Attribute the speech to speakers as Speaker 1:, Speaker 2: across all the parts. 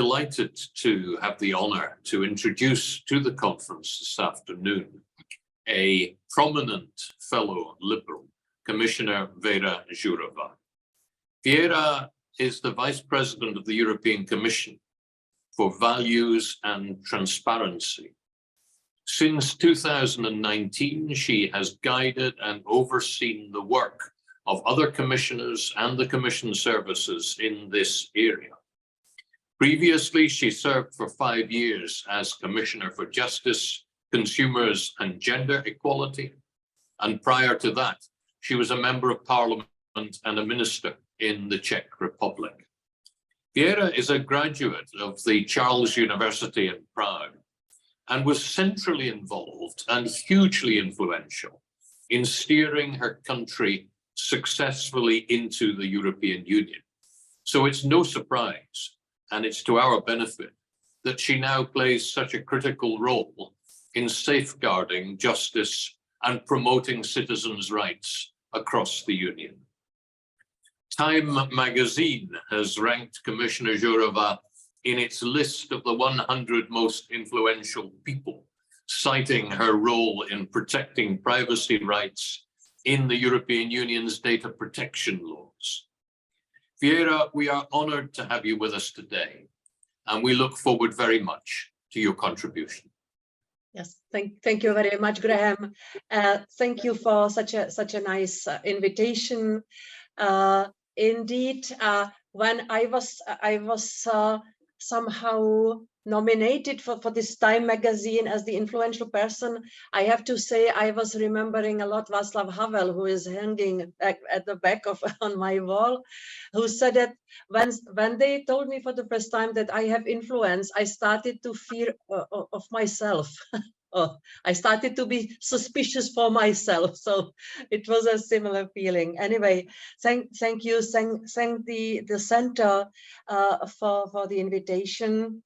Speaker 1: delighted to have the honor to introduce to the conference this afternoon a prominent fellow liberal, Commissioner Věra Jourava. Věra is the Vice President of the European Commission for Values and Transparency. Since 2019, she has guided and overseen the work of other commissioners and the Commission services in this area. Previously, she served for 5 years as Commissioner for Justice, Consumers and Gender Equality. And prior to that, she was a Member of Parliament and a Minister in the Czech Republic. Věra is a graduate of the Charles University in Prague and was centrally involved and hugely influential in steering her country successfully into the European Union. So it's no surprise, and it's to our benefit, that she now plays such a critical role in safeguarding justice and promoting citizens' rights across the Union. Time magazine has ranked Commissioner Jourova in its list of the 100 most influential people, citing her role in protecting privacy rights in the European Union's data protection laws. Věra, we are honored to have you with us today, and we look forward very much to your contribution.
Speaker 2: Yes, thank you very much, Graham. Thank you for such a nice invitation. Indeed, when I was somehow nominated for this Time magazine as the influential person, I have to say I was remembering a lot Václav Havel, who is hanging at the back on my wall, who said that when they told me for the first time that I have influence, I started to fear of myself. I started to be suspicious for myself. So it was a similar feeling. Anyway, thank you, thank the center for the invitation.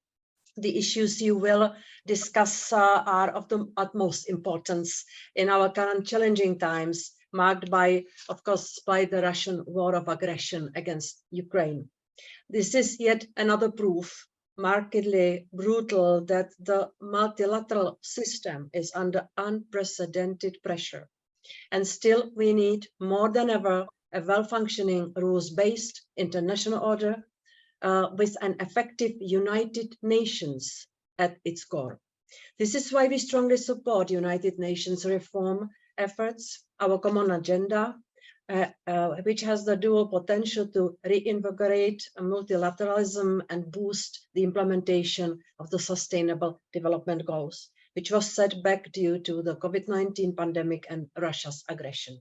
Speaker 2: The issues you will discuss are of the utmost importance in our current challenging times, marked by, of course, by the Russian war of aggression against Ukraine. This is yet another proof, markedly brutal, that the multilateral system is under unprecedented pressure. And still we need more than ever a well-functioning rules-based international order with an effective United Nations at its core. This is why we strongly support United Nations reform efforts, our common agenda, which has the dual potential to reinvigorate multilateralism and boost the implementation of the Sustainable Development Goals, which was set back due to the COVID-19 pandemic and Russia's aggression.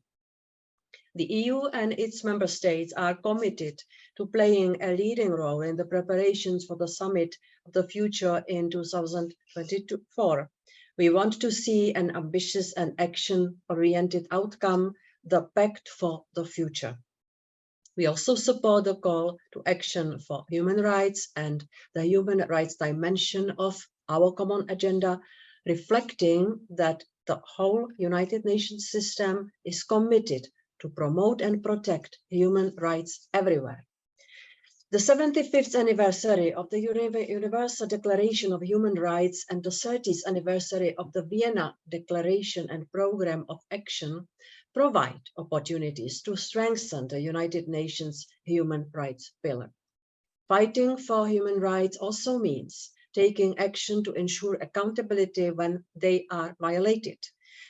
Speaker 2: The EU and its member states are committed to playing a leading role in the preparations for the Summit of the Future in 2024. We want to see an ambitious and action-oriented outcome, the Pact for the Future. We also support the call to action for human rights and the human rights dimension of our common agenda, reflecting that the whole United Nations system is committed to promote and protect human rights everywhere. The 75th anniversary of the Universal Declaration of Human Rights and the 30th anniversary of the Vienna Declaration and Programme of Action provide opportunities to strengthen the United Nations human rights pillar. Fighting for human rights also means taking action to ensure accountability when they are violated.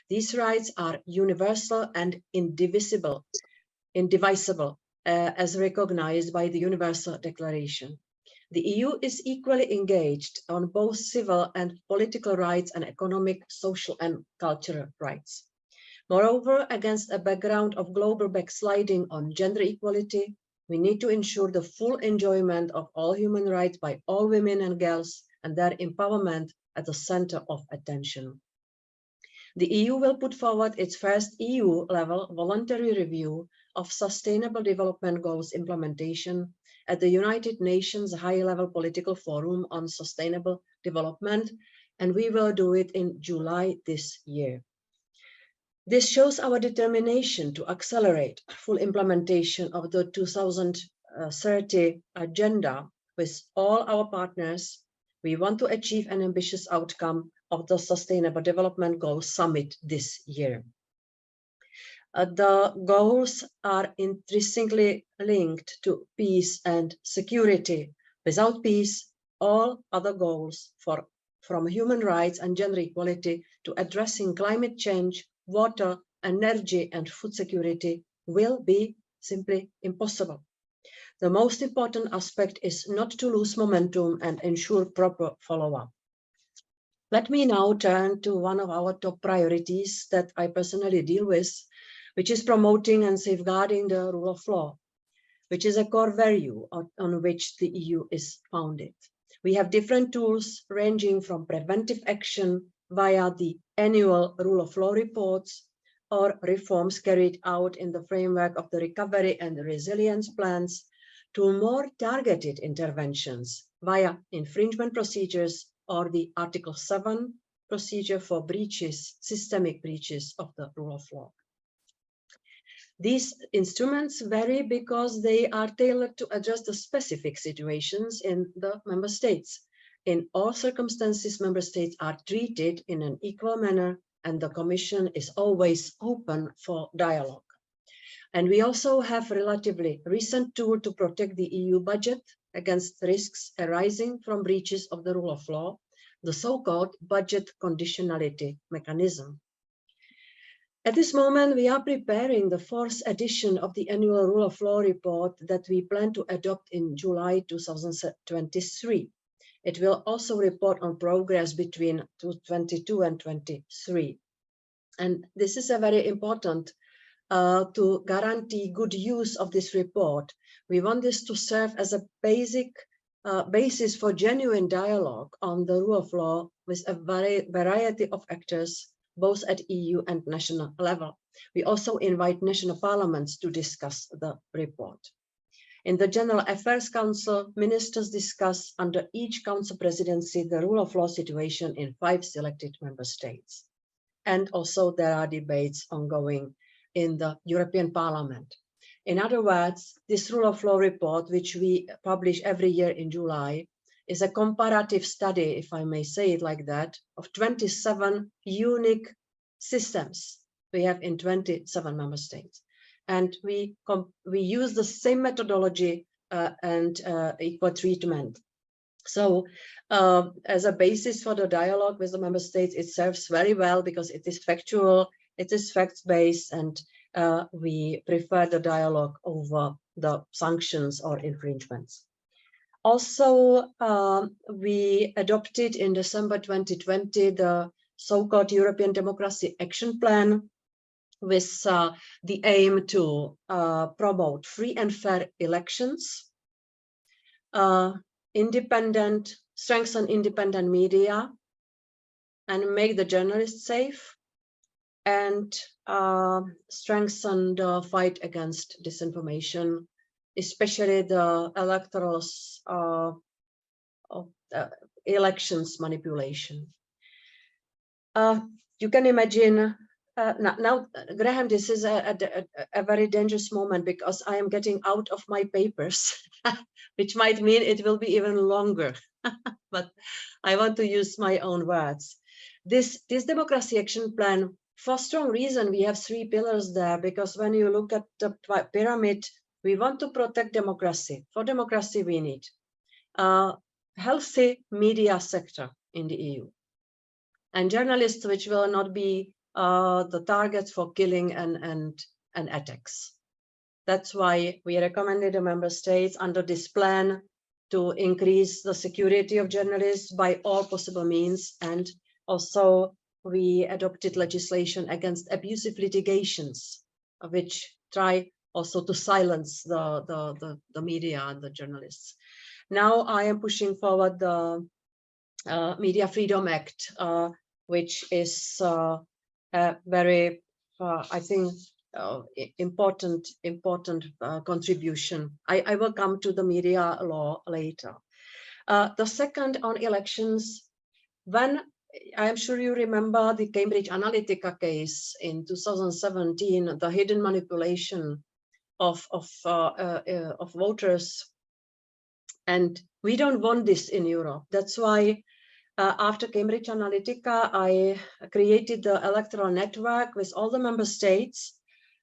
Speaker 2: These rights are universal and indivisible, as recognized by the Universal Declaration. The EU is equally engaged on both civil and political rights and economic, social and cultural rights. Moreover, against a background of global backsliding on gender equality, we need to ensure the full enjoyment of all human rights by all women and girls and their empowerment at the center of attention. The EU will put forward its first EU-level voluntary review of Sustainable Development Goals implementation at the United Nations High-Level Political Forum on Sustainable Development, and we will do it in July this year. This shows our determination to accelerate full implementation of the 2030 agenda with all our partners, we want to achieve an ambitious outcome of the Sustainable Development Goals Summit this year. The goals are intrinsically linked to peace and security. Without peace, all other goals from human rights and gender equality to addressing climate change, water, energy, and food security will be simply impossible. The most important aspect is not to lose momentum and ensure proper follow-up. Let me now turn to one of our top priorities that I personally deal with, which is promoting and safeguarding the rule of law, which is a core value on which the EU is founded. We have different tools ranging from preventive action via the annual rule of law reports or reforms carried out in the framework of the recovery and resilience plans to more targeted interventions via infringement procedures or the Article 7 procedure for breaches, systemic breaches of the rule of law. These instruments vary because they are tailored to address the specific situations in the member states. In all circumstances, member states are treated in an equal manner, and the Commission is always open for dialogue. And we also have a relatively recent tool to protect the EU budget against risks arising from breaches of the rule of law, the so-called budget conditionality mechanism. At this moment, we are preparing the 4th edition of the annual rule of law report that we plan to adopt in July 2023. It will also report on progress between 2022 and 2023. And this is a very important to guarantee good use of this report. We want this to serve as a basic basis for genuine dialogue on the rule of law with a variety of actors, both at EU and national level. We also invite national parliaments to discuss the report. In the General Affairs Council, ministers discuss under each council presidency the rule of law situation in 5 selected member states. And also there are debates ongoing in the European Parliament. In other words, this rule of law report, which we publish every year in July, is a comparative study, if I may say it like that, of 27 unique systems we have in 27 member states. And we use the same methodology and equal treatment. So as a basis for the dialogue with the member states, it serves very well because it is factual, it is facts-based, and we prefer the dialogue over the sanctions or infringements. Also, we adopted in December 2020 the so-called European Democracy Action Plan with the aim to promote free and fair elections, strengthen independent media, and make the journalists safe, and strengthen the fight against disinformation, especially the electoral elections manipulation. You can imagine now, Graham, this is a very dangerous moment because I am getting out of my papers, which might mean it will be even longer, but I want to use my own words. This Democracy Action Plan, for strong reason, we have 3 pillars there, because when you look at the pyramid, we want to protect democracy. For democracy, we need a healthy media sector in the EU, and journalists which will not be the targets for killing and attacks. That's why we recommended the member states under this plan to increase the security of journalists by all possible means, and also we adopted legislation against abusive litigations, which try also to silence the media and the journalists. Now I am pushing forward the Media Freedom Act, which is a very, I think, important contribution. I will come to the media law later. The second on elections, when I'm sure you remember the Cambridge Analytica case in 2017, the hidden manipulation of voters And we don't want this in Europe. That's why after Cambridge Analytica, I created the electoral network with all the member states,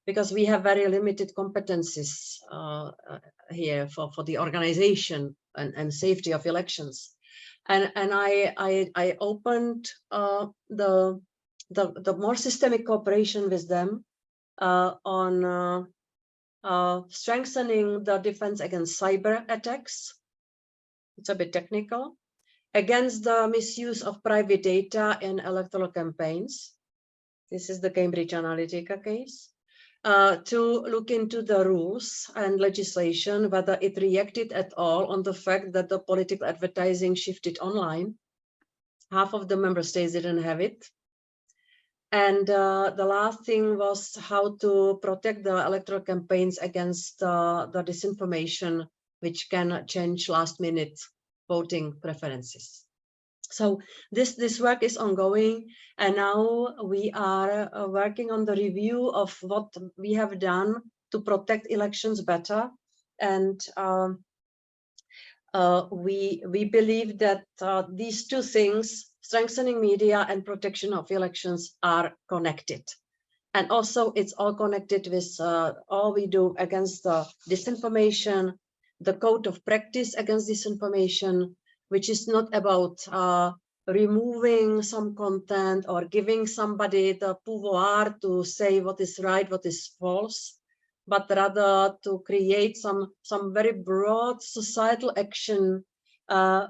Speaker 2: because we have very limited competencies here for the organization and safety of elections. And I opened the more systemic cooperation with them on strengthening the defense against cyber attacks. It's a bit technical. Against the misuse of private data in electoral campaigns. This is the Cambridge Analytica case. To look into the rules and legislation, whether it reacted at all on the fact that the political advertising shifted online. Half of the member states didn't have it. And the last thing was how to protect the electoral campaigns against the disinformation, which can change last minute voting preferences. So this work is ongoing, and now we are working on the review of what we have done to protect elections better. And we believe that these two things, strengthening media and protection of elections, are connected. And also it's all connected with all we do against the disinformation, the code of practice against disinformation, which is not about removing some content or giving somebody the pouvoir to say what is right, what is false, but rather to create some very broad societal action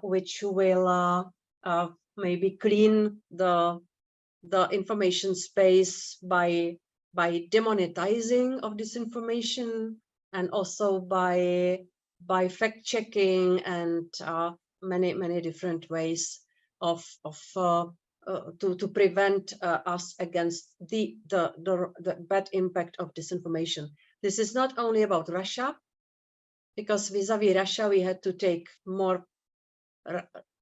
Speaker 2: which will maybe clean the information space by demonetizing of disinformation, and also by fact-checking and many different ways to prevent us against the bad impact of disinformation. This is not only about Russia, because vis-a-vis Russia we had to take more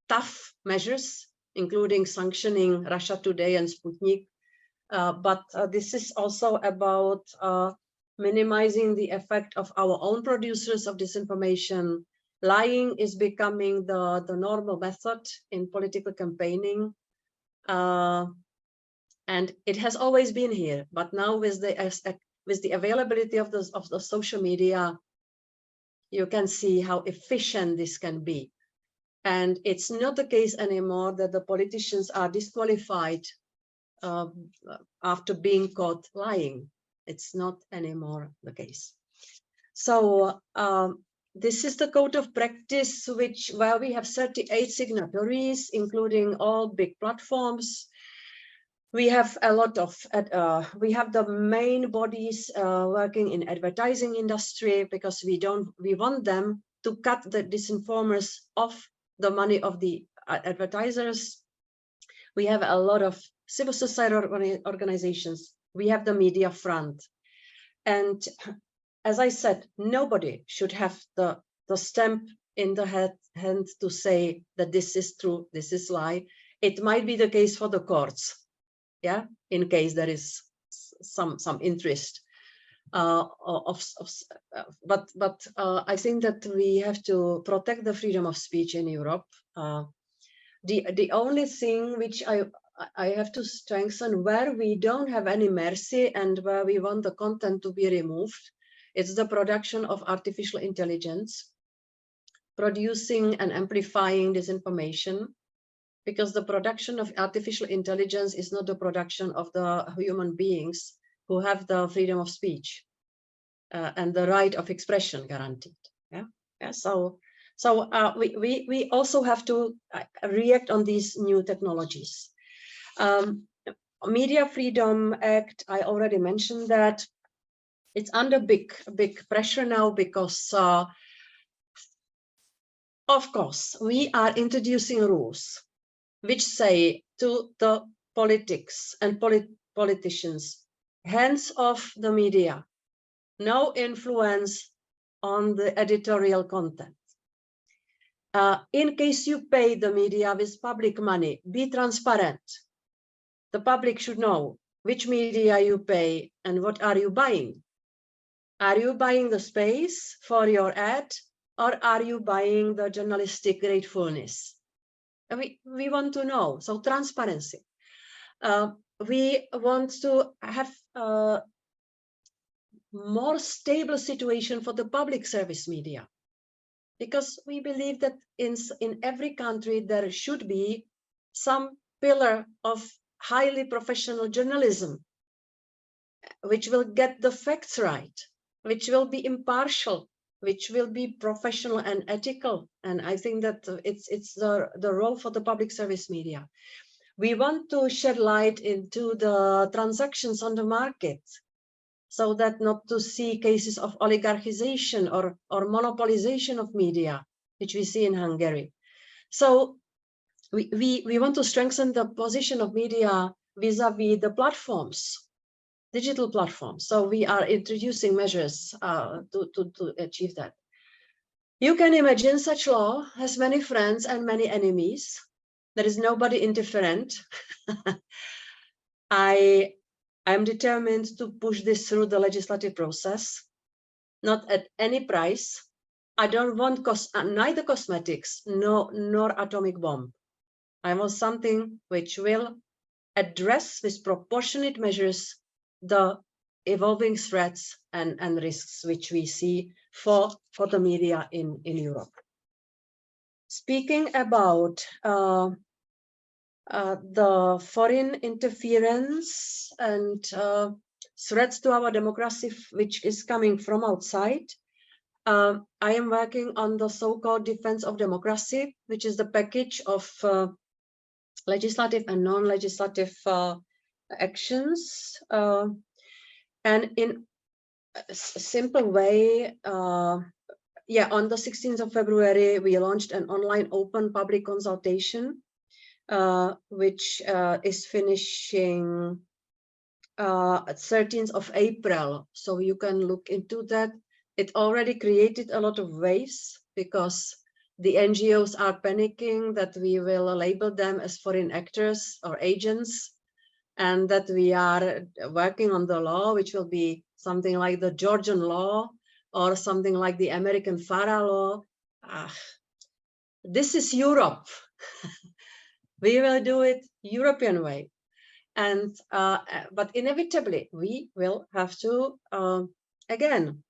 Speaker 2: tough measures, including sanctioning Russia Today and Sputnik. But this is also about minimizing the effect of our own producers of disinformation. Lying is becoming the normal method in political campaigning. And it has always been here, but now with the availability of the social media, you can see how efficient this can be. And it's not the case anymore that the politicians are disqualified after being caught lying. It's not anymore the case. So this is the code of practice, where we have 38 signatories, including all big platforms. We have a lot of, we have the main bodies working in advertising industry, because we want them to cut the disinformers off the money of the advertisers. We have a lot of civil society organizations. We have the media front. And as I said, nobody should have the stamp in the hand to say that this is true, this is lie. It might be the case for the courts, yeah, in case there is some interest. But I think that we have to protect the freedom of speech in Europe. The only thing which I have to strengthen, where we don't have any mercy and where we want the content to be removed, it's the production of artificial intelligence, producing and amplifying disinformation, because the production of artificial intelligence is not the production of the human beings who have the freedom of speech and the right of expression guaranteed. Yeah. So we also have to react on these new technologies. Media Freedom Act, I already mentioned that. It's under big pressure now, because of course we are introducing rules which say to the politics and politicians, hands off the media, no influence on the editorial content. In case you pay the media with public money, be transparent. The public should know which media you pay and what are you buying. Are you buying the space for your ad, or are you buying the journalistic gratefulness? We want to know, so transparency. We want to have a more stable situation for the public service media, because we believe that in every country there should be some pillar of highly professional journalism, which will get the facts right, which will be impartial, which will be professional and ethical. And I think that it's the role for the public service media. We want to shed light into the transactions on the market, so that not to see cases of oligarchization or monopolization of media, which we see in Hungary. So we want to strengthen the position of media vis-a-vis the platforms, digital platforms. So we are introducing measures to achieve that. You can imagine such law has many friends and many enemies. There is nobody indifferent. I'm determined to push this through the legislative process, not at any price. I don't want neither cosmetics nor atomic bomb. I want something which will address with proportionate measures the evolving threats and risks which we see for the media in Europe. Speaking about the foreign interference and threats to our democracy, which is coming from outside, I am working on the so-called defense of democracy, which is the package of legislative and non-legislative actions. And in a simple way, on the 16th of February, we launched an online open public consultation, which is finishing at 13th of April. So you can look into that. It already created a lot of waves, because the NGOs are panicking that we will label them as foreign actors or agents, and that we are working on the law, which will be something like the Georgian law or something like the American FARA law. This is Europe. We will do it European way. And but inevitably, we will have to, again,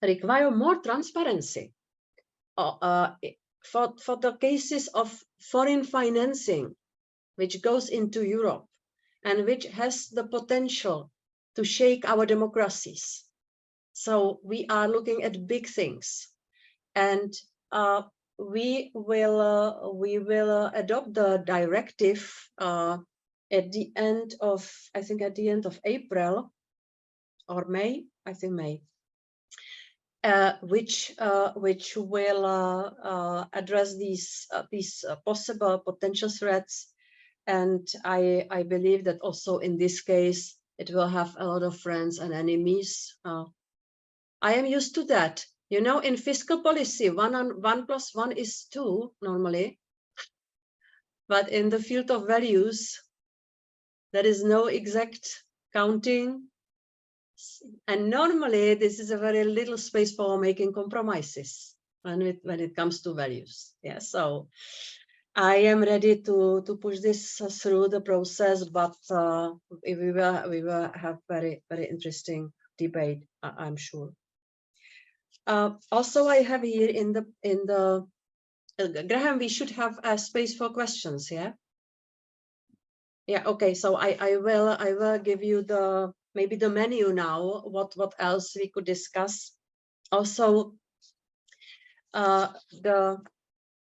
Speaker 2: require more transparency for the cases of foreign financing, which goes into Europe and which has the potential to shake our democracies. So we are looking at big things, and we will adopt the directive at the end of, I think at the end of April or May, I think May, which will address these possible potential threats. And I believe that also in this case, it will have a lot of friends and enemies. I am used to that. You know, in fiscal policy, 1 + 1 is 2 normally. But in the field of values, there is no exact counting. And normally, this is a very little space for making compromises when it comes to values. Yeah, so I am ready to push this through the process, but we will have very, very interesting debate, I'm sure. Also, I have here in the Graham, we should have a space for questions. Yeah. Yeah. Okay. So I will give you maybe the menu now. What else we could discuss? Also,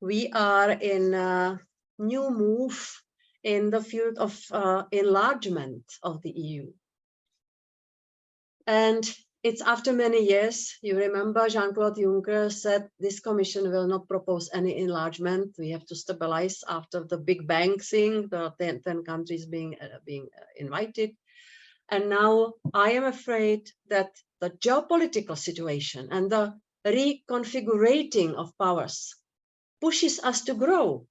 Speaker 2: we are in a new move in the field of enlargement of the EU. And it's after many years. You remember Jean-Claude Juncker said this commission will not propose any enlargement. We have to stabilize after the Big Bang thing, the 10 countries being invited. And now I am afraid that the geopolitical situation and the reconfigurating of powers pushes us to grow,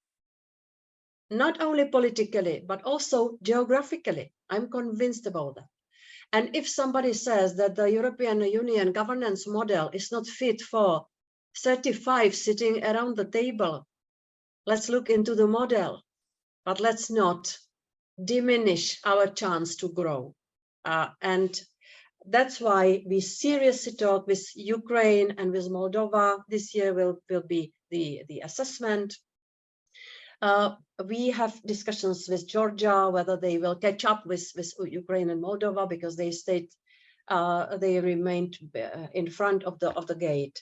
Speaker 2: not only politically, but also geographically. I'm convinced about that. And if somebody says that the European Union governance model is not fit for 35 sitting around the table. Let's look into the model, but let's not diminish our chance to grow. And that's why we seriously talk with Ukraine and with Moldova. This year will be the assessment. We have discussions with Georgia, whether they will catch up with Ukraine and Moldova, because they remained in front of the gate.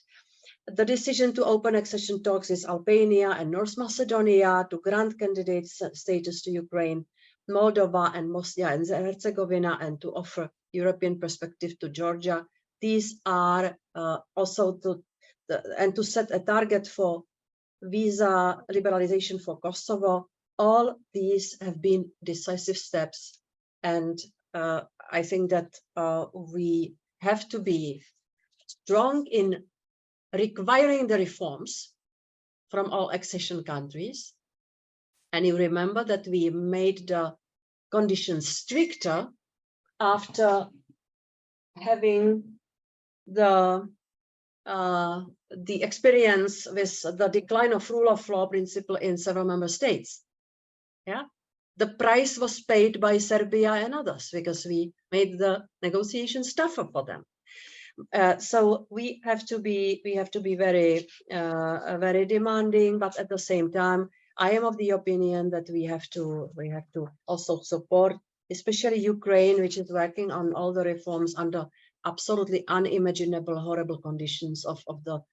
Speaker 2: The decision to open accession talks with Albania and North Macedonia, to grant candidate status to Ukraine, Moldova and Bosnia and Herzegovina, and to offer European perspective to Georgia. These are also to set a target for visa liberalization for Kosovo. All these have been decisive steps, and I think that we have to be strong in requiring the reforms from all accession countries. And you remember that we made the conditions stricter after having the experience with the decline of rule of law principle in several member states. Yeah, the price was paid by Serbia and others because we made the negotiations tougher for them. So we have to be very very demanding, but at the same time, I am of the opinion that we have to also support, especially Ukraine, which is working on all the reforms under absolutely unimaginable, horrible conditions of the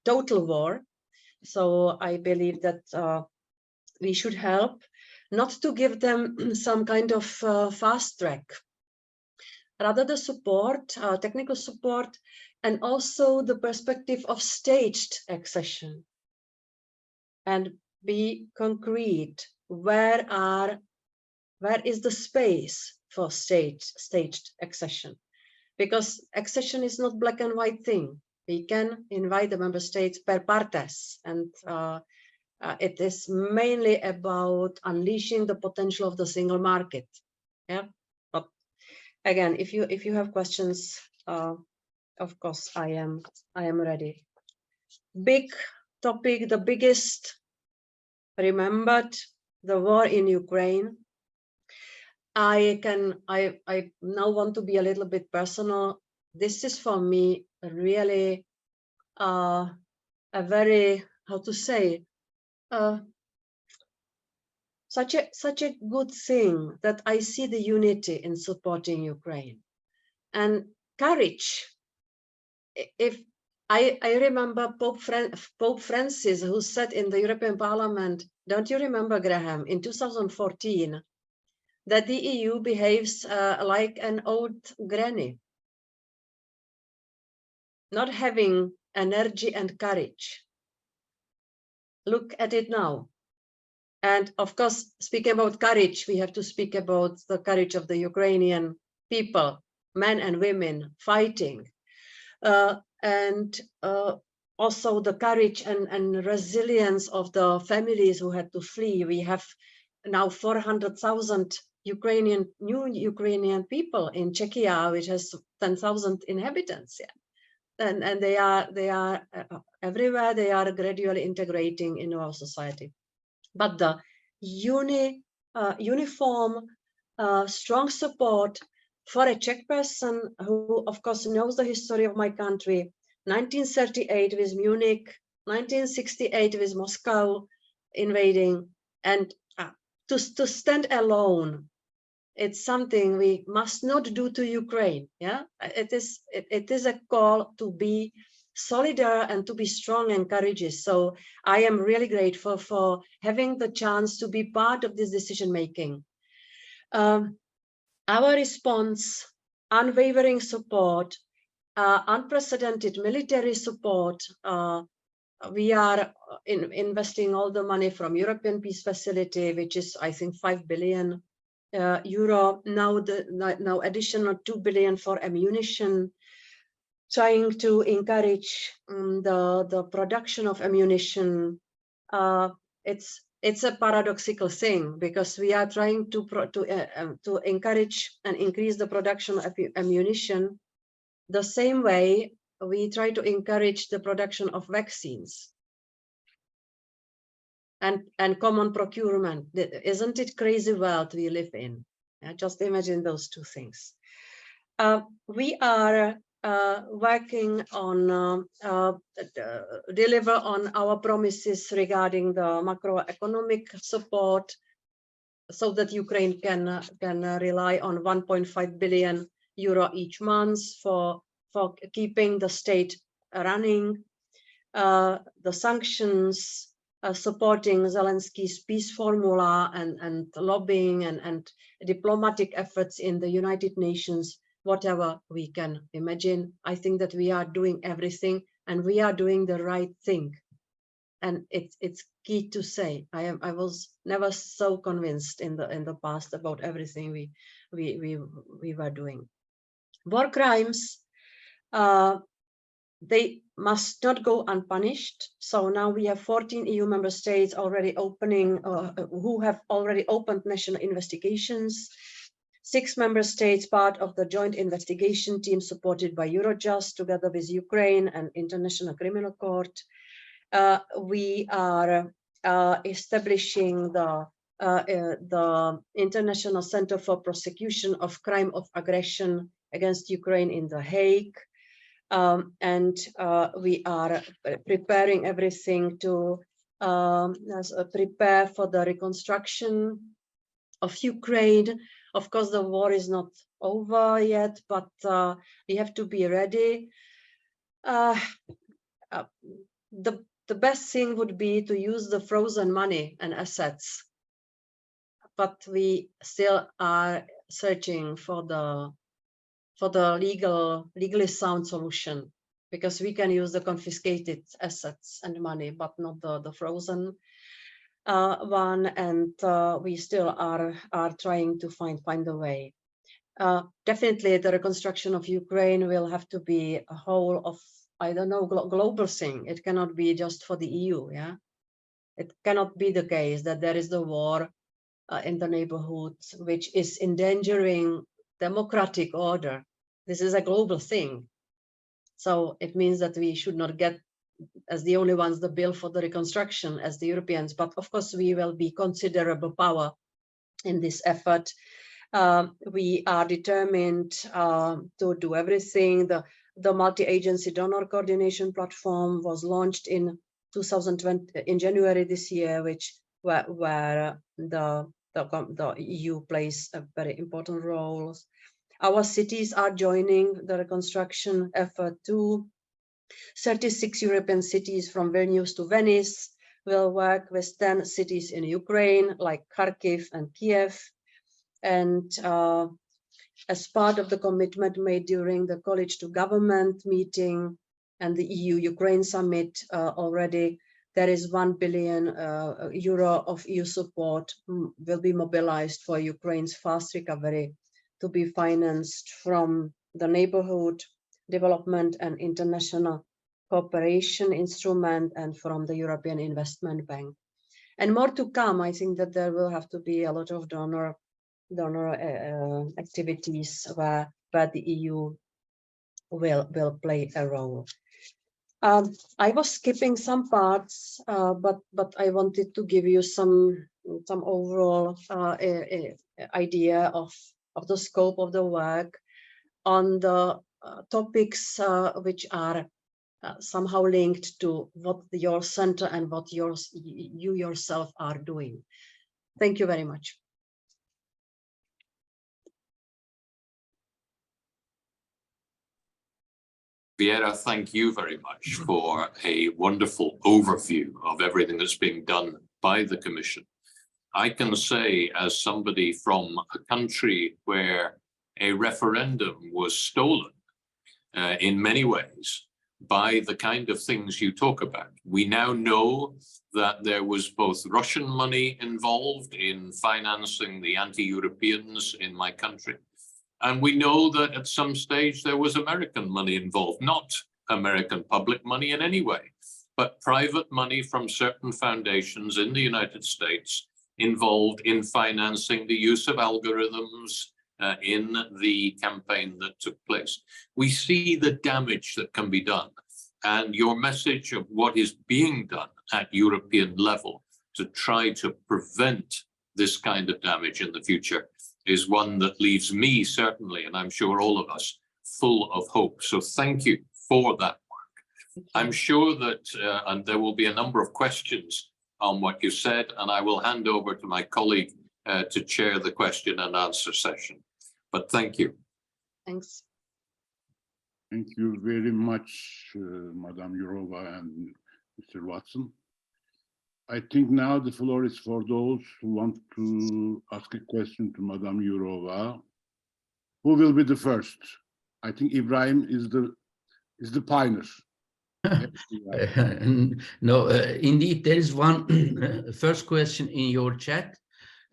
Speaker 2: total war. So I believe that we should help, not to give them some kind of fast track, rather the support, technical support, and also the perspective of staged accession. And be concrete, where is the space for staged accession? Because accession is not black and white thing. We can invite the member states per partes, and it is mainly about unleashing the potential of the single market. Yeah, but again, if you have questions, of course I am ready. Big topic, the biggest remembered, the war in Ukraine. I now want to be a little bit personal. This is for me really a very, how to say, such a good thing that I see the unity in supporting Ukraine and courage. If I remember Pope Francis, who said in the European Parliament, don't you remember, Graham, in 2014, that the EU behaves like an old granny, not having energy and courage. Look at it now. And of course, speaking about courage, we have to speak about the courage of the Ukrainian people, men and women fighting. And also the courage and resilience of the families who had to flee. We have now 400,000 new Ukrainian people in Czechia, which has 10,000 inhabitants. Yeah. And they are everywhere. They are gradually integrating into our society. But the uniform, strong support for a Czech person who, of course, knows the history of my country, 1938 with Munich, 1968 with Moscow invading, and to stand alone, it's something we must not do to Ukraine. Yeah, it is a call to be solidar and to be strong and courageous. So I am really grateful for having the chance to be part of this decision making. Our response, unwavering support, unprecedented military support. We are investing all the money from European Peace Facility, which is, I think, 5 billion euro. Now additional 2 billion for ammunition, trying to encourage the production of ammunition. It's a paradoxical thing, because we are trying to encourage and increase the production of ammunition the same way we try to encourage the production of vaccines and common procurement. Isn't it crazy world we live in? Just imagine those two things. We are working on deliver on our promises regarding the macroeconomic support, so that Ukraine can rely on 1.5 billion euro each month for keeping the state running. The sanctions, supporting Zelensky's peace formula and lobbying and diplomatic efforts in the United Nations, whatever we can imagine. I think that we are doing everything and we are doing the right thing. And it's key to say. I was never so convinced in the past about everything we were doing. War crimes, they must not go unpunished. So now we have 14 EU member states already opening, who have already opened national investigations. 6 member states part of the joint investigation team supported by Eurojust together with Ukraine and International Criminal Court. We are establishing the International Center for Prosecution of Crime of Aggression against Ukraine in The Hague. And we are preparing everything to prepare for the reconstruction of Ukraine. Of course, the war is not over yet, but we have to be ready. The best thing would be to use the frozen money and assets, but we still are searching for the legally sound solution, because we can use the confiscated assets and money, but not the frozen one. And we still are trying to find a way. Definitely, the reconstruction of Ukraine will have to be a whole of, I don't know, global thing. It cannot be just for the EU. Yeah, it cannot be the case that there is the war in the neighborhood, which is endangering democratic order. This is a global thing. So it means that we should not get as the only ones the bill for the reconstruction as the Europeans, but of course we will be considerable power in this effort. We are determined to do everything. The multi-agency donor coordination platform was launched in 2020 in January this year, where the EU plays a very important role. Our cities are joining the reconstruction effort too. 36 European cities from Vilnius to Venice will work with 10 cities in Ukraine, like Kharkiv and Kiev. And as part of the commitment made during the College to Government meeting and the EU-Ukraine summit already, there is 1 billion euro of EU support will be mobilized for Ukraine's fast recovery, to be financed from the Neighborhood Development and International Cooperation Instrument and from the European Investment Bank. And more to come. I think that there will have to be a lot of donor activities where the EU will play a role. I was skipping some parts, but I wanted to give you some overall idea of the scope of the work on the topics which are somehow linked to what your center and what you yourself are doing. Thank you very much.
Speaker 1: Věra, thank you very much for a wonderful overview of everything that's being done by the Commission. I can say, as somebody from a country where a referendum was stolen in many ways by the kind of things you talk about. We now know that there was both Russian money involved in financing the anti-Europeans in my country. And we know that at some stage there was American money involved, not American public money in any way, but private money from certain foundations in the United States involved in financing the use of algorithms in the campaign that took place. We see the damage that can be done, and your message of what is being done at European level to try to prevent this kind of damage in the future is one that leaves me certainly, and I'm sure all of us, full of hope. So thank you for that work. I'm sure that, and there will be a number of questions on what you said, and I will hand over to my colleague to chair the question and answer session. But thank you.
Speaker 2: Thanks.
Speaker 3: Thank you very much, Madam Jourova and Mr. Watson. I think now the floor is for those who want to ask a question to Madam Jourova. Who will be the first? I think Ibrahim is the pioneer.
Speaker 4: No, indeed, there is one first question in your chat.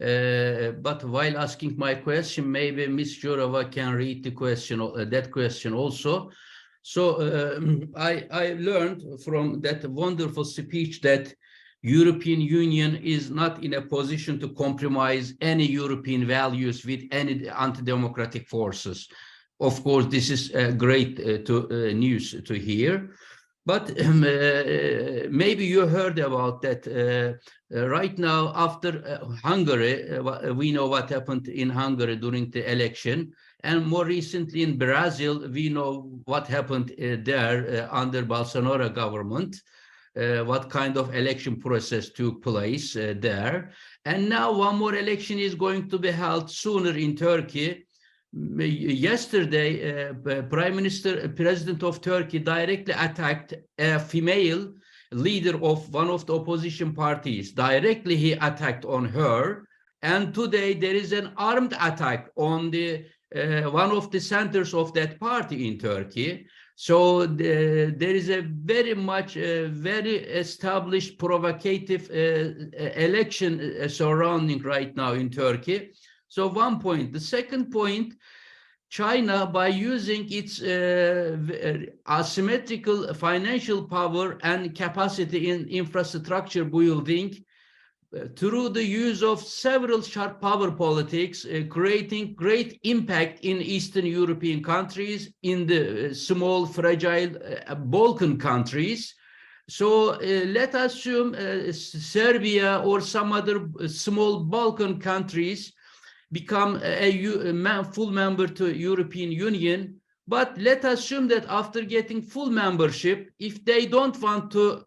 Speaker 4: But while asking my question, maybe Ms. Jourova can read the question, that question also. So I learned from that wonderful speech that European Union is not in a position to compromise any European values with any anti-democratic forces. Of course, this is great news to hear. But maybe you heard about that right now after Hungary, we know what happened in Hungary during the election. And more recently in Brazil, we know what happened there under Bolsonaro government. What kind of election process took place there. And now one more election is going to be held sooner in Turkey. Yesterday, President of Turkey directly attacked a female leader of one of the opposition parties. Directly he attacked on her. And today there is an armed attack on the one of the centers of that party in Turkey. So there is a very much, very established provocative election surrounding right now in Turkey. So one point. The second point, China, by using its asymmetrical financial power and capacity in infrastructure building, through the use of several sharp power politics, creating great impact in Eastern European countries, in the small, fragile Balkan countries. So let us assume Serbia or some other small Balkan countries become a full member to European Union. But let us assume that after getting full membership, if they don't want to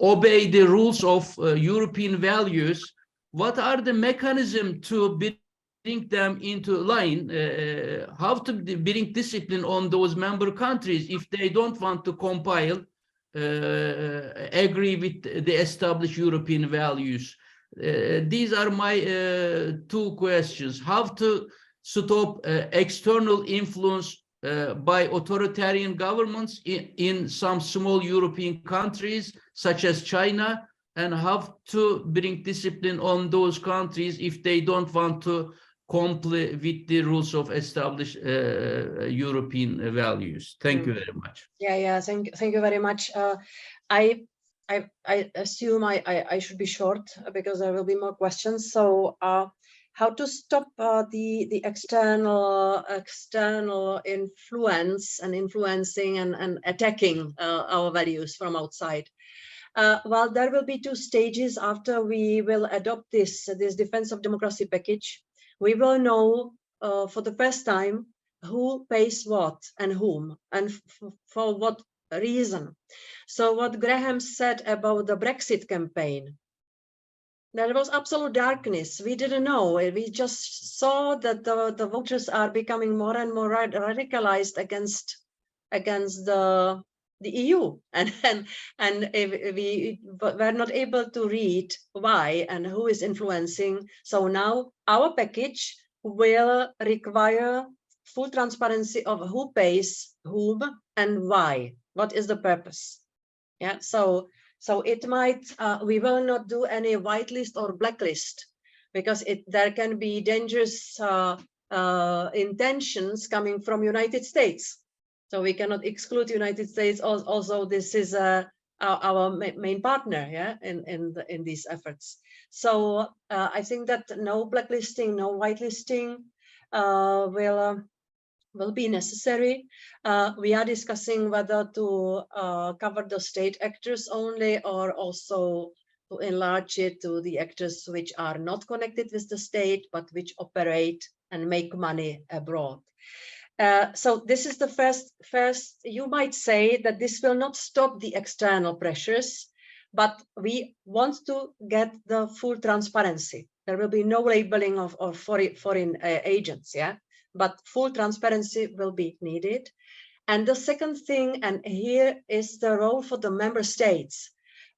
Speaker 4: obey the rules of European values, what are the mechanisms to bring them into line? How to bring discipline on those member countries if they don't want to compile, agree with the established European values? These are my two questions. How to stop external influence by authoritarian governments in some small European countries, such as China, and how to bring discipline on those countries if they don't want to comply with the rules of established European values. Thank you very much.
Speaker 2: Yeah, thank you very much. I assume I should be short because there will be more questions. So how to stop the external influence and influencing and attacking our values from outside? Well, there will be two stages after we will adopt this Defense of Democracy package. We will know for the first time who pays what and whom and for what reason. So what Graham said about the Brexit campaign, there was absolute darkness. We didn't know. We just saw that the voters are becoming more and more radicalized against the EU, and we were not able to read why and who is influencing. So now our package will require full transparency of who pays whom and why. What is the purpose? Yeah. So it might, we will not do any whitelist or blacklist because there can be dangerous intentions coming from United States. So we cannot exclude United States. Also, this is our main partner, yeah, in these efforts. So I think that no blacklisting, no whitelisting will be necessary. We are discussing whether to cover the state actors only, or also to enlarge it to the actors which are not connected with the state, but which operate and make money abroad. So this is the first, you might say that this will not stop the external pressures, but we want to get the full transparency. There will be no labeling of foreign agents, yeah, but full transparency will be needed. And the second thing, and here is the role for the member states.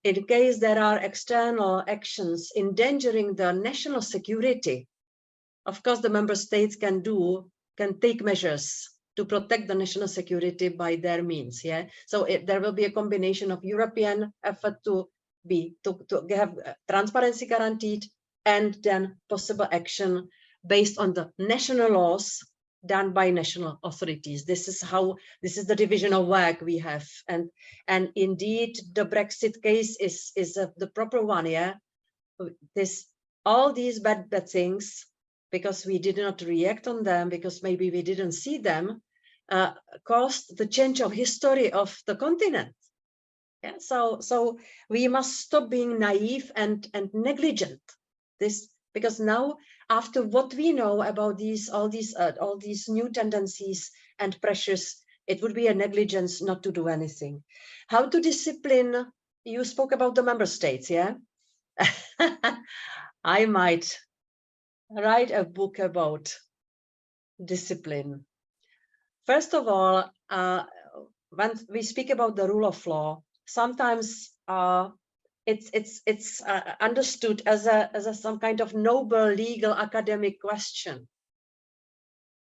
Speaker 2: In case there are external actions endangering the national security, of course, the member states can take measures to protect the national security by their means. Yeah, so there will be a combination of European effort to have transparency guaranteed, and then possible action based on the national laws done by national authorities. This is the division of work we have, and indeed the Brexit case is the proper one. Yeah, all these bad things, because we did not react on them, because maybe we didn't see them, caused the change of history of the continent. Yeah, so we must stop being naive and negligent. Because now, after what we know about all these new tendencies and pressures, it would be a negligence not to do anything. How to discipline? You spoke about the member states, yeah. I might write a book about discipline. First of all, when we speak about the rule of law, sometimes it's understood as some kind of noble legal academic question.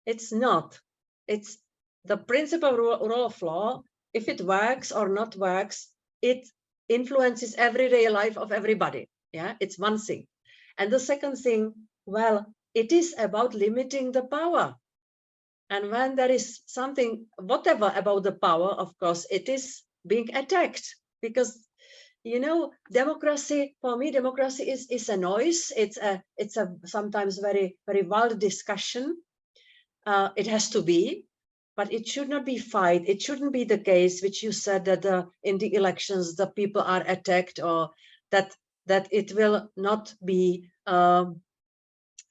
Speaker 2: It's not. It's the principal rule of law. If it works or not works, it influences everyday life of everybody. Yeah, it's one thing. And the second thing, well, it is about limiting the power. And when there is something, whatever about the power, of course, it is being attacked, because, you know, democracy, for me, democracy is a noise. It's a sometimes very, very wild discussion. It has to be, but it should not be fight. It shouldn't be the case, which you said, that in the elections, the people are attacked, or that it will not be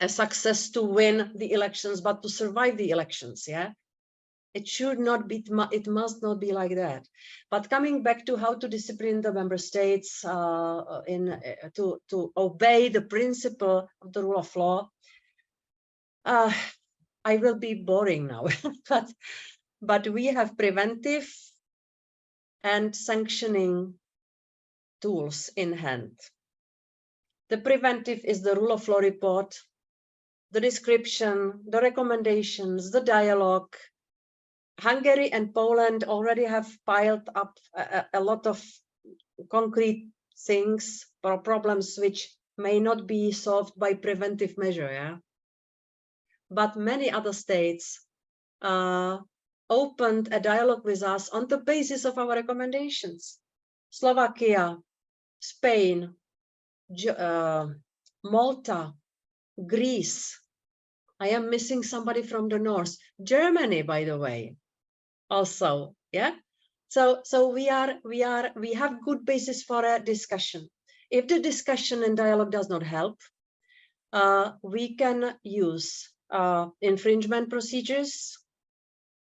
Speaker 2: a success to win the elections, but to survive the elections. Yeah, it should not be. It must not be like that. But coming back to how to discipline the member states to obey the principle of the rule of law, I will be boring now, but we have preventive and sanctioning tools in hand. The preventive is the rule of law report, the description, the recommendations, the dialogue. Hungary and Poland already have piled up a lot of concrete things or problems which may not be solved by preventive measure. Yeah, but many other states opened a dialogue with us on the basis of our recommendations. Slovakia, Spain, Malta, Greece. I am missing somebody from the north. Germany, by the way, also. Yeah. So we have good basis for a discussion. If the discussion and dialogue does not help, we can use infringement procedures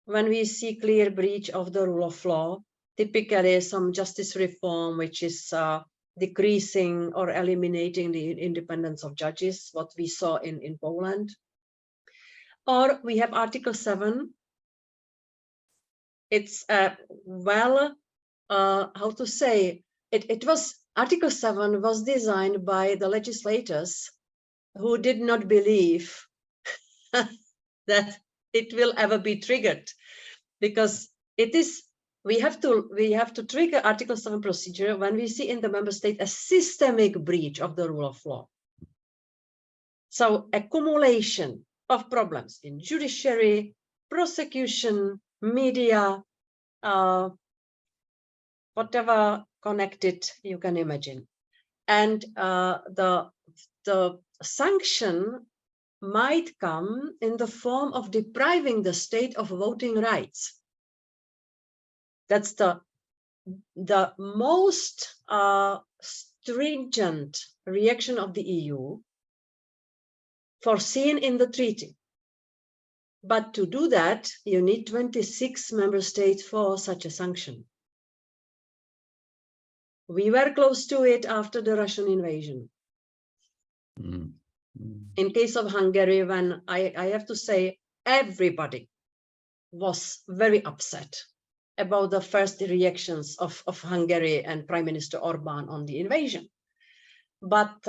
Speaker 2: when we see clear breach of the rule of law. Typically, some justice reform, which is decreasing or eliminating the independence of judges, what we saw in Poland. Or we have Article 7. It's how to say, it was, Article 7 was designed by the legislators who did not believe that it will ever be triggered, because it is, we have to trigger Article 7 procedure when we see in the member state a systemic breach of the rule of law. So accumulation of problems in judiciary, prosecution, media, whatever connected you can imagine. And the the sanction might come in the form of depriving the state of voting rights. That's the most stringent reaction of the EU foreseen in the treaty. But to do that, you need 26 member states for such a sanction. We were close to it after the Russian invasion. In case of Hungary, when I have to say, everybody was very upset about the first reactions of Hungary and Prime Minister Orban on the invasion. But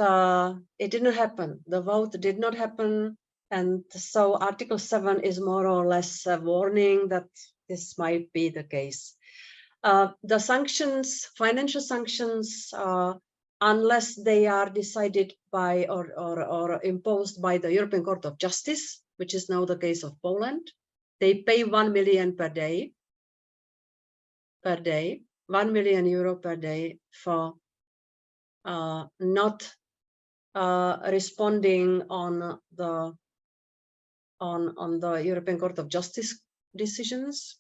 Speaker 2: it didn't happen. The vote did not happen. And so Article 7 is more or less a warning that this might be the case. The sanctions, financial sanctions, unless they are decided by or imposed by the European Court of Justice, which is now the case of Poland, they pay 1 million per day, 1 million euro per day for not responding on the European Court of Justice decisions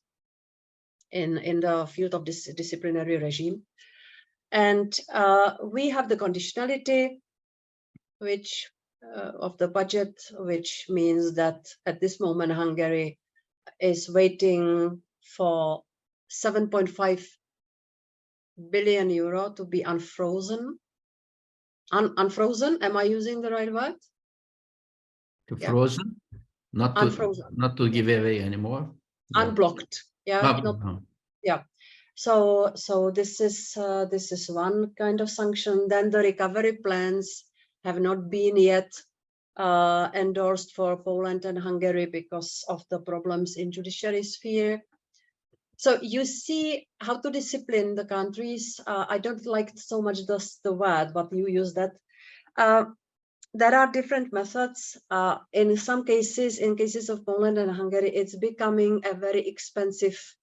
Speaker 2: in the field of this disciplinary regime. And we have the conditionality which of the budget, which means that at this moment Hungary is waiting for 7.5 billion euro to be unfrozen. Unfrozen, am I using the right word?
Speaker 4: Frozen? Not to,
Speaker 2: unfrozen.
Speaker 4: Not to give away anymore?
Speaker 2: Unblocked. Yeah. Yeah. So this is one kind of sanction. Then the recovery plans have not been yet endorsed for Poland and Hungary because of the problems in judiciary sphere. So you see how to discipline the countries. I don't like so much the word, but you use that. There are different methods. In some cases, in cases of Poland and Hungary, it's becoming a very expensive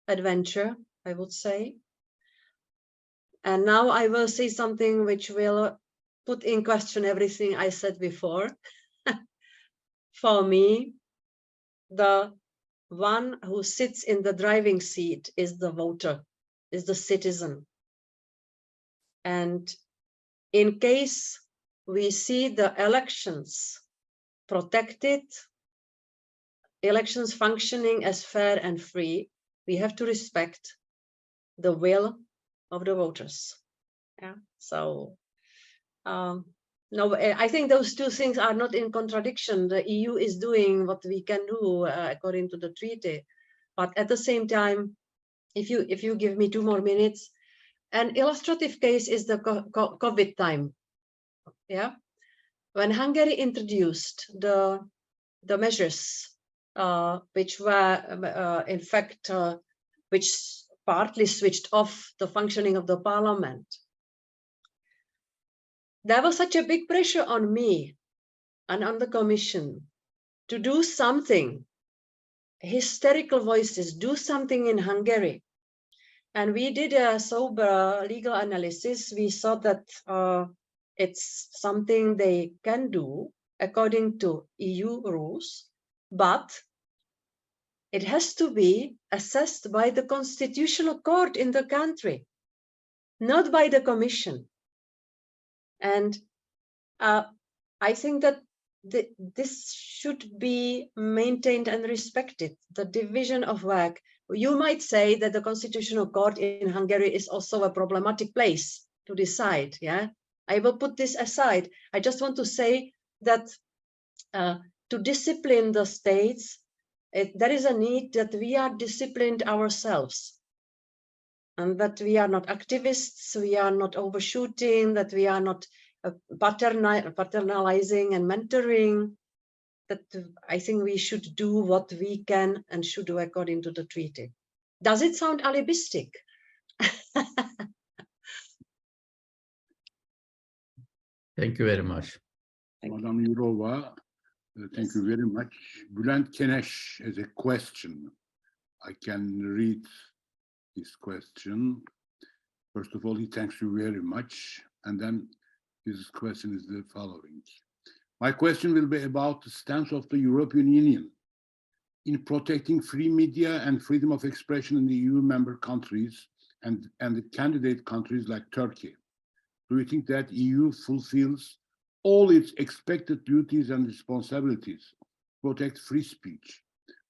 Speaker 2: adventure, I would say. And now I will say something which will put in question everything I said before. For me, the one who sits in the driving seat is the voter, is the citizen. And in case we see the elections protected, elections functioning as fair and free, we have to respect the will of the voters. Yeah. So no, I think those two things are not in contradiction. The EU is doing what we can do according to the treaty, but at the same time, if you give me 2 more minutes, an illustrative case is the COVID time. Yeah, when Hungary introduced the measures which were in fact which partly switched off the functioning of the parliament, there was such a big pressure on me and on the Commission to do something. Hysterical voices, do something in Hungary. And we did a sober legal analysis. We saw that it's something they can do according to EU rules, but it has to be assessed by the constitutional court in the country, not by the Commission. And I think that this should be maintained and respected, the division of work. You might say that the constitutional court in Hungary is also a problematic place to decide. Yeah, I will put this aside. I just want to say that to discipline the states, there is a need that we are disciplined ourselves, and that we are not activists, we are not overshooting, that we are not paternalizing and mentoring, that I think we should do what we can and should do according to the treaty. Does it sound alibistic?
Speaker 4: Thank you very much.
Speaker 3: Madam Jourova, thank you very much. Bülent Keneş has a question. I can read his question. First of all, he thanks you very much. And then This question is the following. My question will be about the stance of the European Union in protecting free media and freedom of expression in the EU member countries and the candidate countries like Turkey. Do you think that EU fulfills all its expected duties and responsibilities to protect free speech?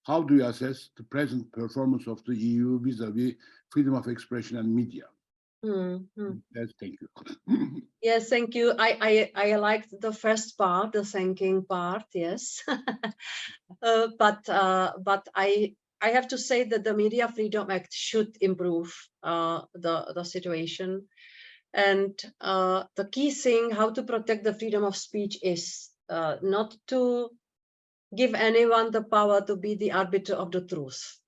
Speaker 3: How do you assess the present performance of the EU vis-à-vis freedom of expression and media? Yes, thank you.
Speaker 2: Yes, thank you. I liked the first part, the thanking part. Yes, but I have to say that the Media Freedom Act should improve the situation, and the key thing how to protect the freedom of speech is not to give anyone the power to be the arbiter of the truth.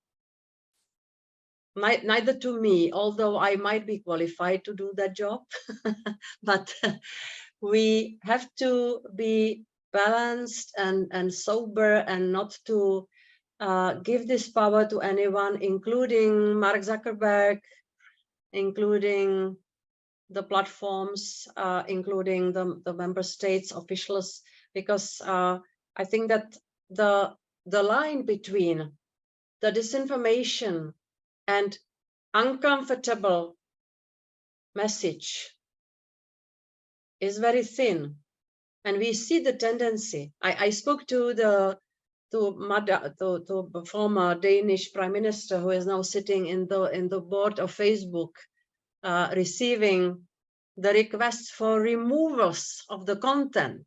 Speaker 2: Neither to me, although I might be qualified to do that job, but we have to be balanced and sober and not to give this power to anyone, including Mark Zuckerberg, including the platforms, including the member states officials, because I think that the line between the disinformation and uncomfortable message is very thin, and we see the tendency. I spoke to the former Danish Prime Minister, who is now sitting in the board of Facebook, receiving the requests for removals of the content,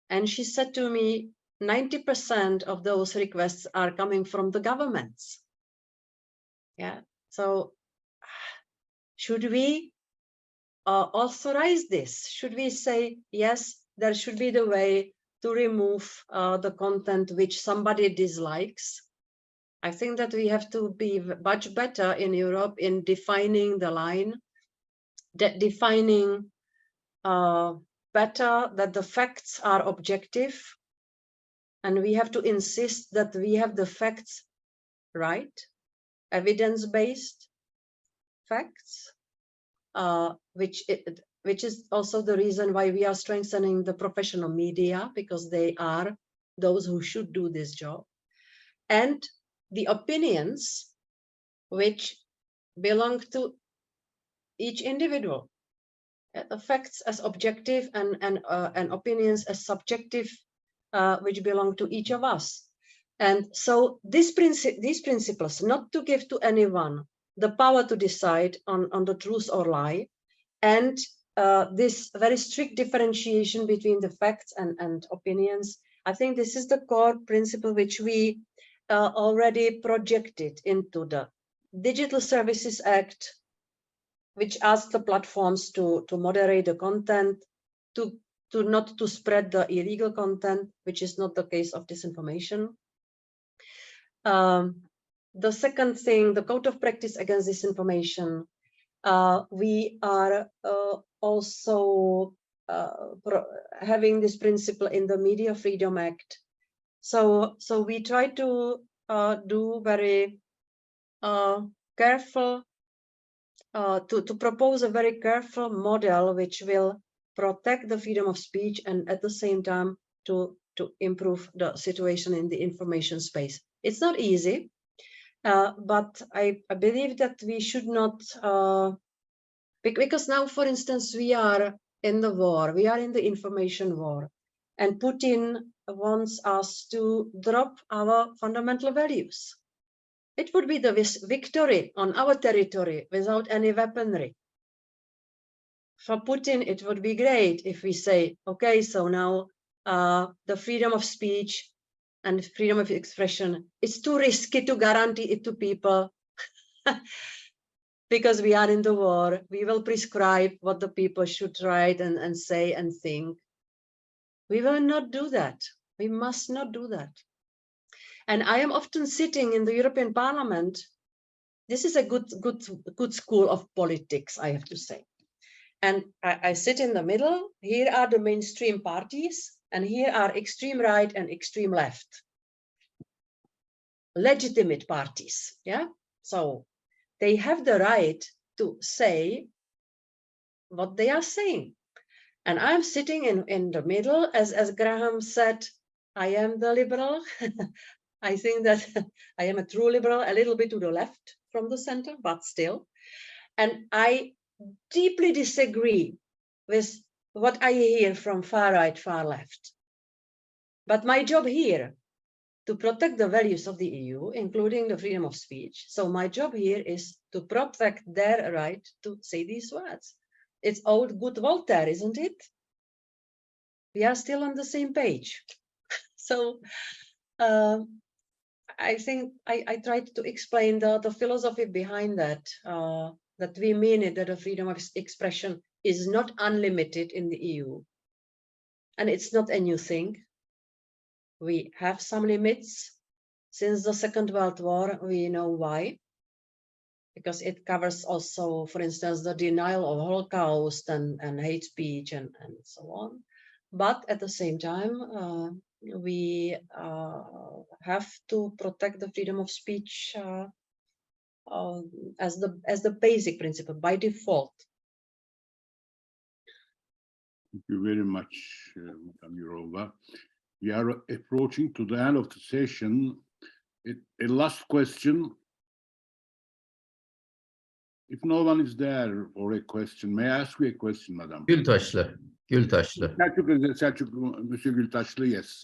Speaker 2: and she said to me, 90% of those requests are coming from the governments. Yeah, so should we authorize this? Should we say, yes, there should be the way to remove the content which somebody dislikes? I think that we have to be much better in Europe in defining the line, defining better that the facts are objective, and we have to insist that we have the facts right, evidence-based facts, which is also the reason why we are strengthening the professional media, because they are those who should do this job, and the opinions which belong to each individual, facts as objective and opinions as subjective, which belong to each of us. And so these principles, not to give to anyone the power to decide on the truth or lie, and this very strict differentiation between the facts and opinions, I think this is the core principle which we already projected into the Digital Services Act, which asks the platforms to moderate the content, to not to spread the illegal content, which is not the case of disinformation. The second thing, the code of practice against disinformation. We are also having this principle in the Media Freedom Act. So we try to do very careful, to propose a very careful model which will protect the freedom of speech and at the same time to improve the situation in the information space. It's not easy, but I believe that we should not, because now, for instance, we are in the war, we are in the information war, and Putin wants us to drop our fundamental values. It would be the victory on our territory without any weaponry. For Putin, it would be great if we say, okay, so now the freedom of speech and freedom of expression, it's too risky to guarantee it to people because we are in the war. We will prescribe what the people should write and say and think. We will not do that. We must not do that. And I am often sitting in the European Parliament. This is a good school of politics, I have to say. And I sit in the middle. Here are the mainstream parties, and here are extreme right and extreme left. Legitimate parties, yeah? So they have the right to say what they are saying. And I'm sitting in the middle, as Graham said, I am the liberal. I think that I am a true liberal, a little bit to the left from the center, but still. And I deeply disagree with what I hear from far right, far left. But my job here to protect the values of the EU, including the freedom of speech. So my job here is to protect their right to say these words. It's old good Voltaire, isn't it? We are still on the same page. So I think I tried to explain the philosophy behind that, that we mean it, that the freedom of expression is not unlimited in the EU. And it's not a new thing. We have some limits. Since the Second World War, we know why. Because it covers also, for instance, the denial of Holocaust and hate speech and so on. But at the same time, we have to protect the freedom of speech as the basic principle by default.
Speaker 3: Thank you very much, Madam Jourova. We are approaching to the end of the session. A last question. If no one is there for a question, may I ask you a question, Madam?
Speaker 4: Gültaşlı.
Speaker 3: Selçuk, Monsieur Gültaşlı, yes.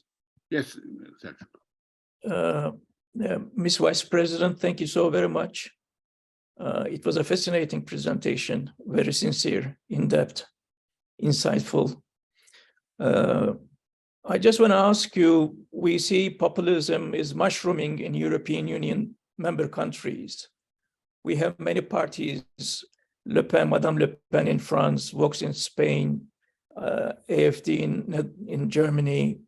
Speaker 3: Yes, Selçuk.
Speaker 5: Ms. Vice President, thank you so very much. It was a fascinating presentation, very sincere, in-depth, insightful. I just want to ask you, we see populism is mushrooming in European Union member countries. We have many parties, Le Pen, Madame Le Pen in France, Vox in Spain, AFD in Germany,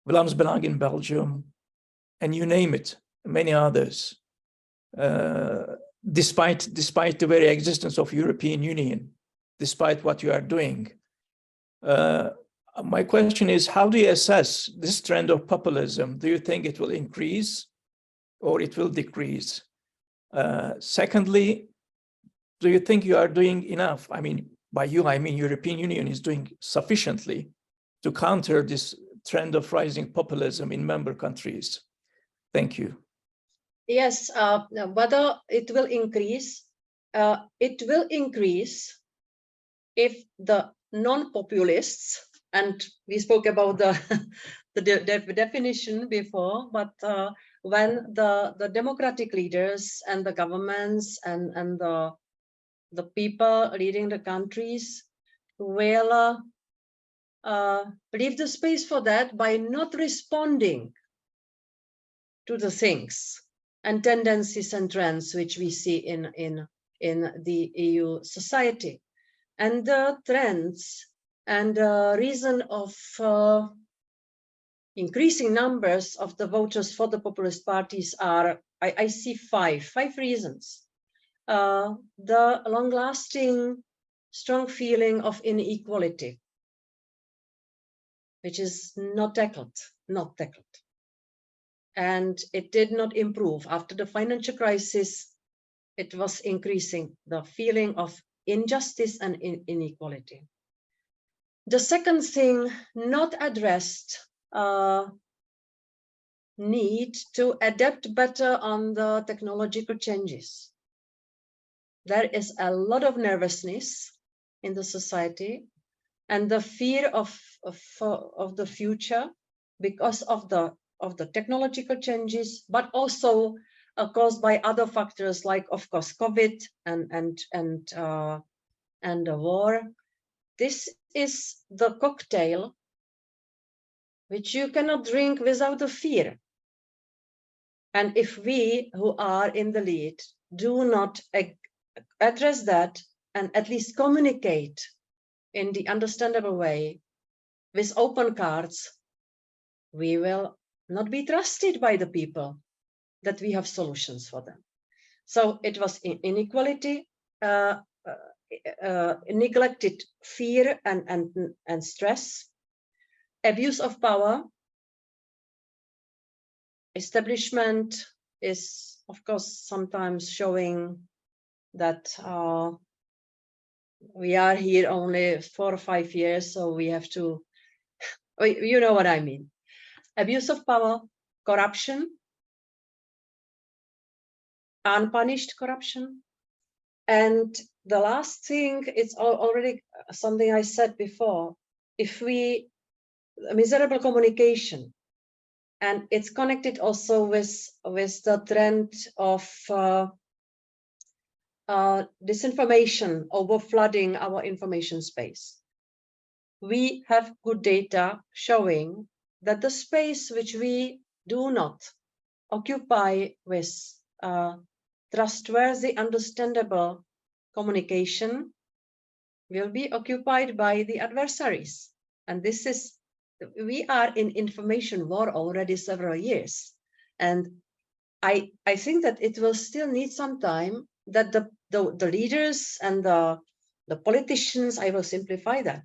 Speaker 5: Vlaams Belang in Belgium, and you name it, many others. Despite the very existence of European Union, despite what you are doing. My question is, how do you assess this trend of populism? Do you think it will increase or it will decrease? Secondly, do you think you are doing enough? I mean, by you, I mean European Union is doing sufficiently to counter this trend of rising populism in member countries? Thank you.
Speaker 2: Yes, whether it will increase if the non-populists, and we spoke about the definition before, but when the democratic leaders and the governments and the people leading the countries will leave the space for that by not responding to the things and tendencies and trends which we see in the EU society. And the trends and the reason of increasing numbers of the voters for the populist parties are, I see five reasons. The long-lasting, strong feeling of inequality, which is not tackled. And it did not improve. After the financial crisis, it was increasing the feeling of injustice and inequality. The second thing, not addressed, need to adapt better on the technological changes. There is a lot of nervousness in the society and the fear of the future because of the technological changes, but also caused by other factors like, of course, COVID and the war. This is the cocktail which you cannot drink without the fear. And if we who are in the lead do not address that and at least communicate in the understandable way with open cards, we will not be trusted by the people that we have solutions for them. So it was inequality, neglected fear and stress, abuse of power. Establishment is, of course, sometimes showing that we are here only 4 or 5 years, so we have to, you know what I mean. Abuse of power, corruption, unpunished corruption. And the last thing, it's already something I said before, miserable communication, and it's connected also with the trend of disinformation overflooding our information space. We have good data showing that the space which we do not occupy with trustworthy, understandable communication will be occupied by the adversaries. And this is, we are in information war already several years. And I think that it will still need some time that the leaders and the politicians, I will simplify that,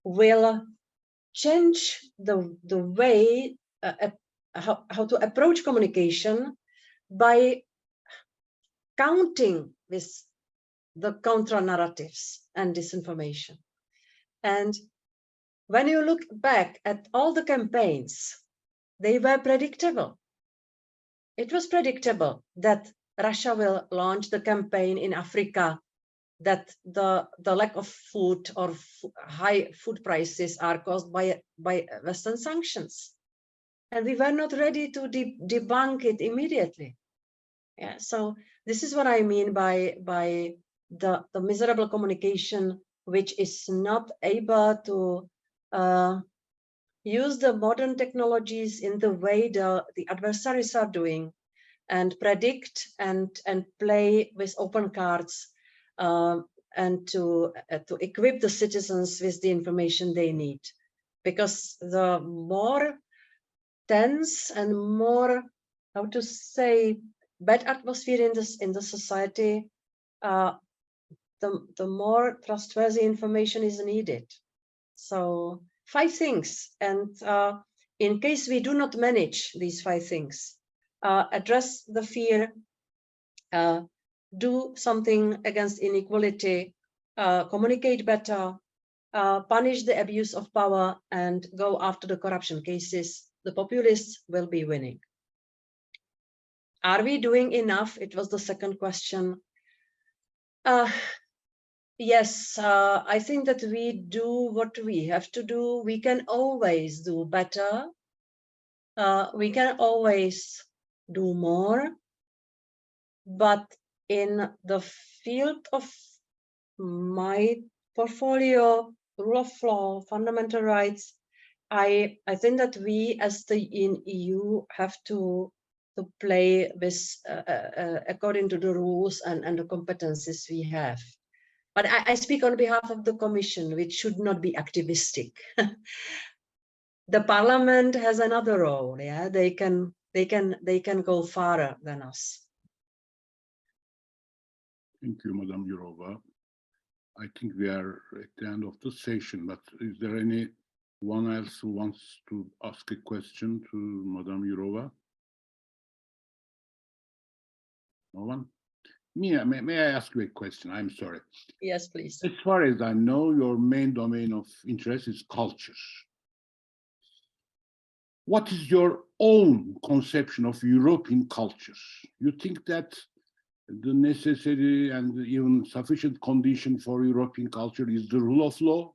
Speaker 2: will change the way how to approach communication by counting with the counter narratives and disinformation. And when you look back at all the campaigns, they were predictable. It was predictable that Russia will launch the campaign in Africa, that the lack of food or high food prices are caused by Western sanctions. And we were not ready to debunk it immediately. Yeah, so this is what I mean by the miserable communication, which is not able to use the modern technologies in the way the adversaries are doing, and predict and play with open cards, and to equip the citizens with the information they need. Because the more tense and more, how to say, bad atmosphere in the society, the more trustworthy information is needed. So 5 things, and in case we do not manage these 5 things, address the fear, do something against inequality, communicate better, punish the abuse of power, and go after the corruption cases, the populists will be winning. Are we doing enough? It was the second question. Yes, I think that we do what we have to do. We can always do better. We can always do more. But in the field of my portfolio, rule of law, fundamental rights, I think that we as the EU have to play with according to the rules and the competencies we have. But I speak on behalf of the Commission, which should not be activistic. The Parliament has another role. Yeah, they can go farther than us.
Speaker 3: Thank you, Madam Jourova. I think we are at the end of the session, but is there anyone else who wants to ask a question to Madam Jourova? No one? May I ask you a question? I'm sorry.
Speaker 2: Yes, please.
Speaker 3: As far as I know, your main domain of interest is culture. What is your own conception of European culture? You think that the necessary and even sufficient condition for European culture is the rule of law,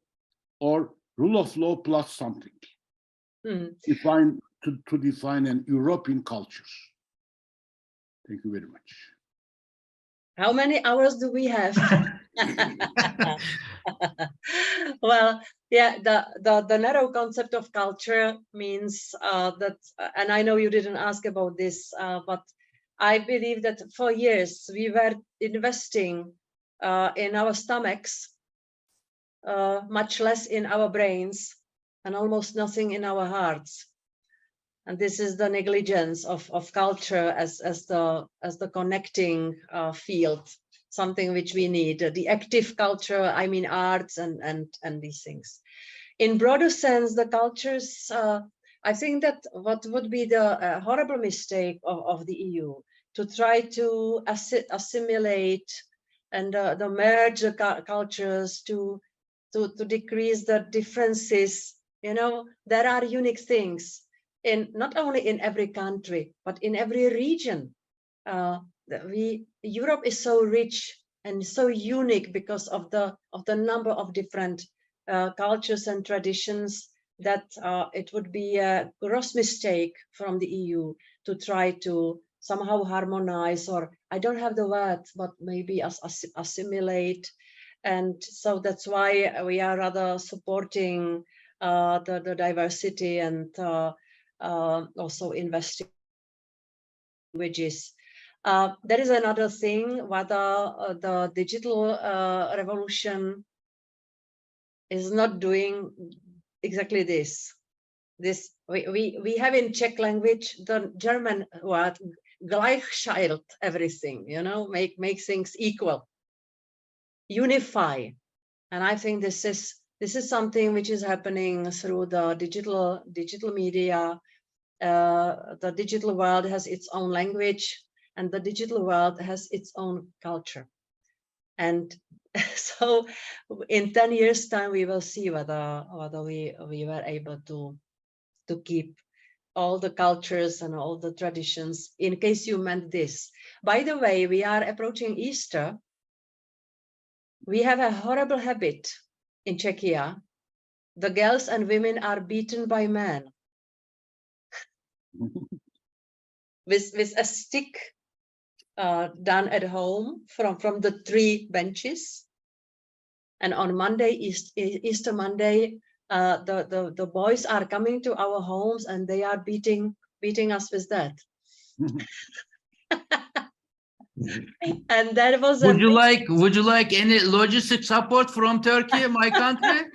Speaker 3: or rule of law plus something? To define an European culture. Thank you very much.
Speaker 2: How many hours do we have? Well, yeah, the narrow concept of culture means that, and I know you didn't ask about this, but I believe that for years we were investing in our stomachs, much less in our brains, and almost nothing in our hearts. And this is the negligence of culture as the connecting field, something which we need. The active culture, I mean arts and these things. In broader sense, the cultures, I think that what would be the horrible mistake of the EU to try to assimilate the merge the cultures to decrease the differences. You know, there are unique things in not only in every country, but in every region. Europe is so rich and so unique because of the number of different cultures and traditions that it would be a gross mistake from the EU to try to somehow harmonize, or I don't have the word, but maybe assimilate. And so that's why we are rather supporting the diversity and also investing in languages. There is another thing, whether the digital revolution is not doing exactly this. We have in Czech language the German word Gleichschalt, everything, you know, make things equal, unify. And I think this is something which is happening through the digital media. The digital world has its own language, and the digital world has its own culture. And so in 10 years time, we will see whether we were able to keep all the cultures and all the traditions, in case you meant this. By the way, we are approaching Easter. We have a horrible habit in Czechia. The girls and women are beaten by men with a stick done at home from the 3 benches. And on Monday, Easter Monday, the boys are coming to our homes and they are beating us with that. And that was
Speaker 4: would you like any logistic support from Turkey, my country?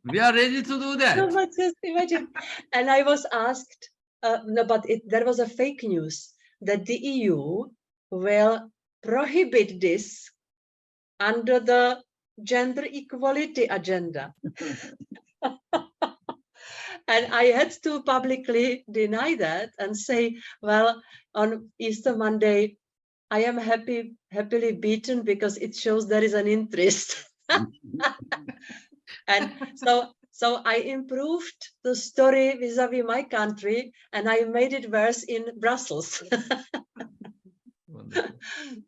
Speaker 4: We are ready to do that.
Speaker 2: No, but just imagine. And I was asked, no, but there was a fake news that the EU will prohibit this under the gender equality agenda. And I had to publicly deny that and say, well, on Easter Monday, I am happily beaten because it shows there is an interest. And so I improved the story vis-a-vis my country, and I made it worse in Brussels.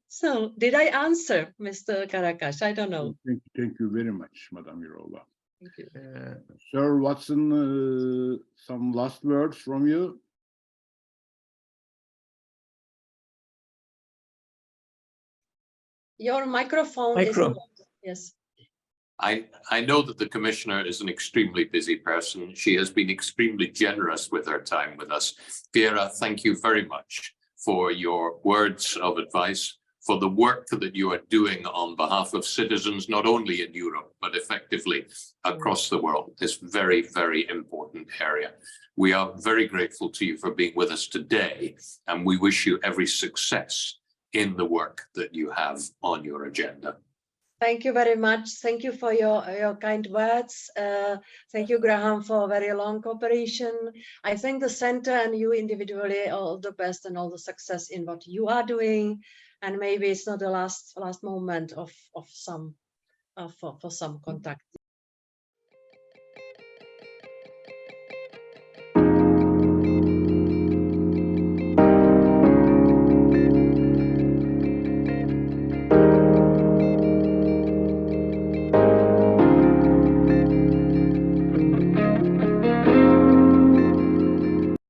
Speaker 2: So did I answer, Mr. Karakas? I don't know.
Speaker 3: Thank you very much, Madam Jourova.
Speaker 2: Thank you.
Speaker 3: Sir Watson, some last words from you?
Speaker 2: Your microphone is on. Yes.
Speaker 1: I know that the Commissioner is an extremely busy person. She has been extremely generous with her time with us. Věra, thank you very much for your words of advice, for the work that you are doing on behalf of citizens, not only in Europe, but effectively across the world, this very, very important area. We are very grateful to you for being with us today, and we wish you every success in the work that you have on your agenda.
Speaker 2: Thank you very much. Thank you for your kind words. Thank you, Graham, for very long cooperation. I thank the center and you individually all the best and all the success in what you are doing. And maybe it's not the last moment for some contact.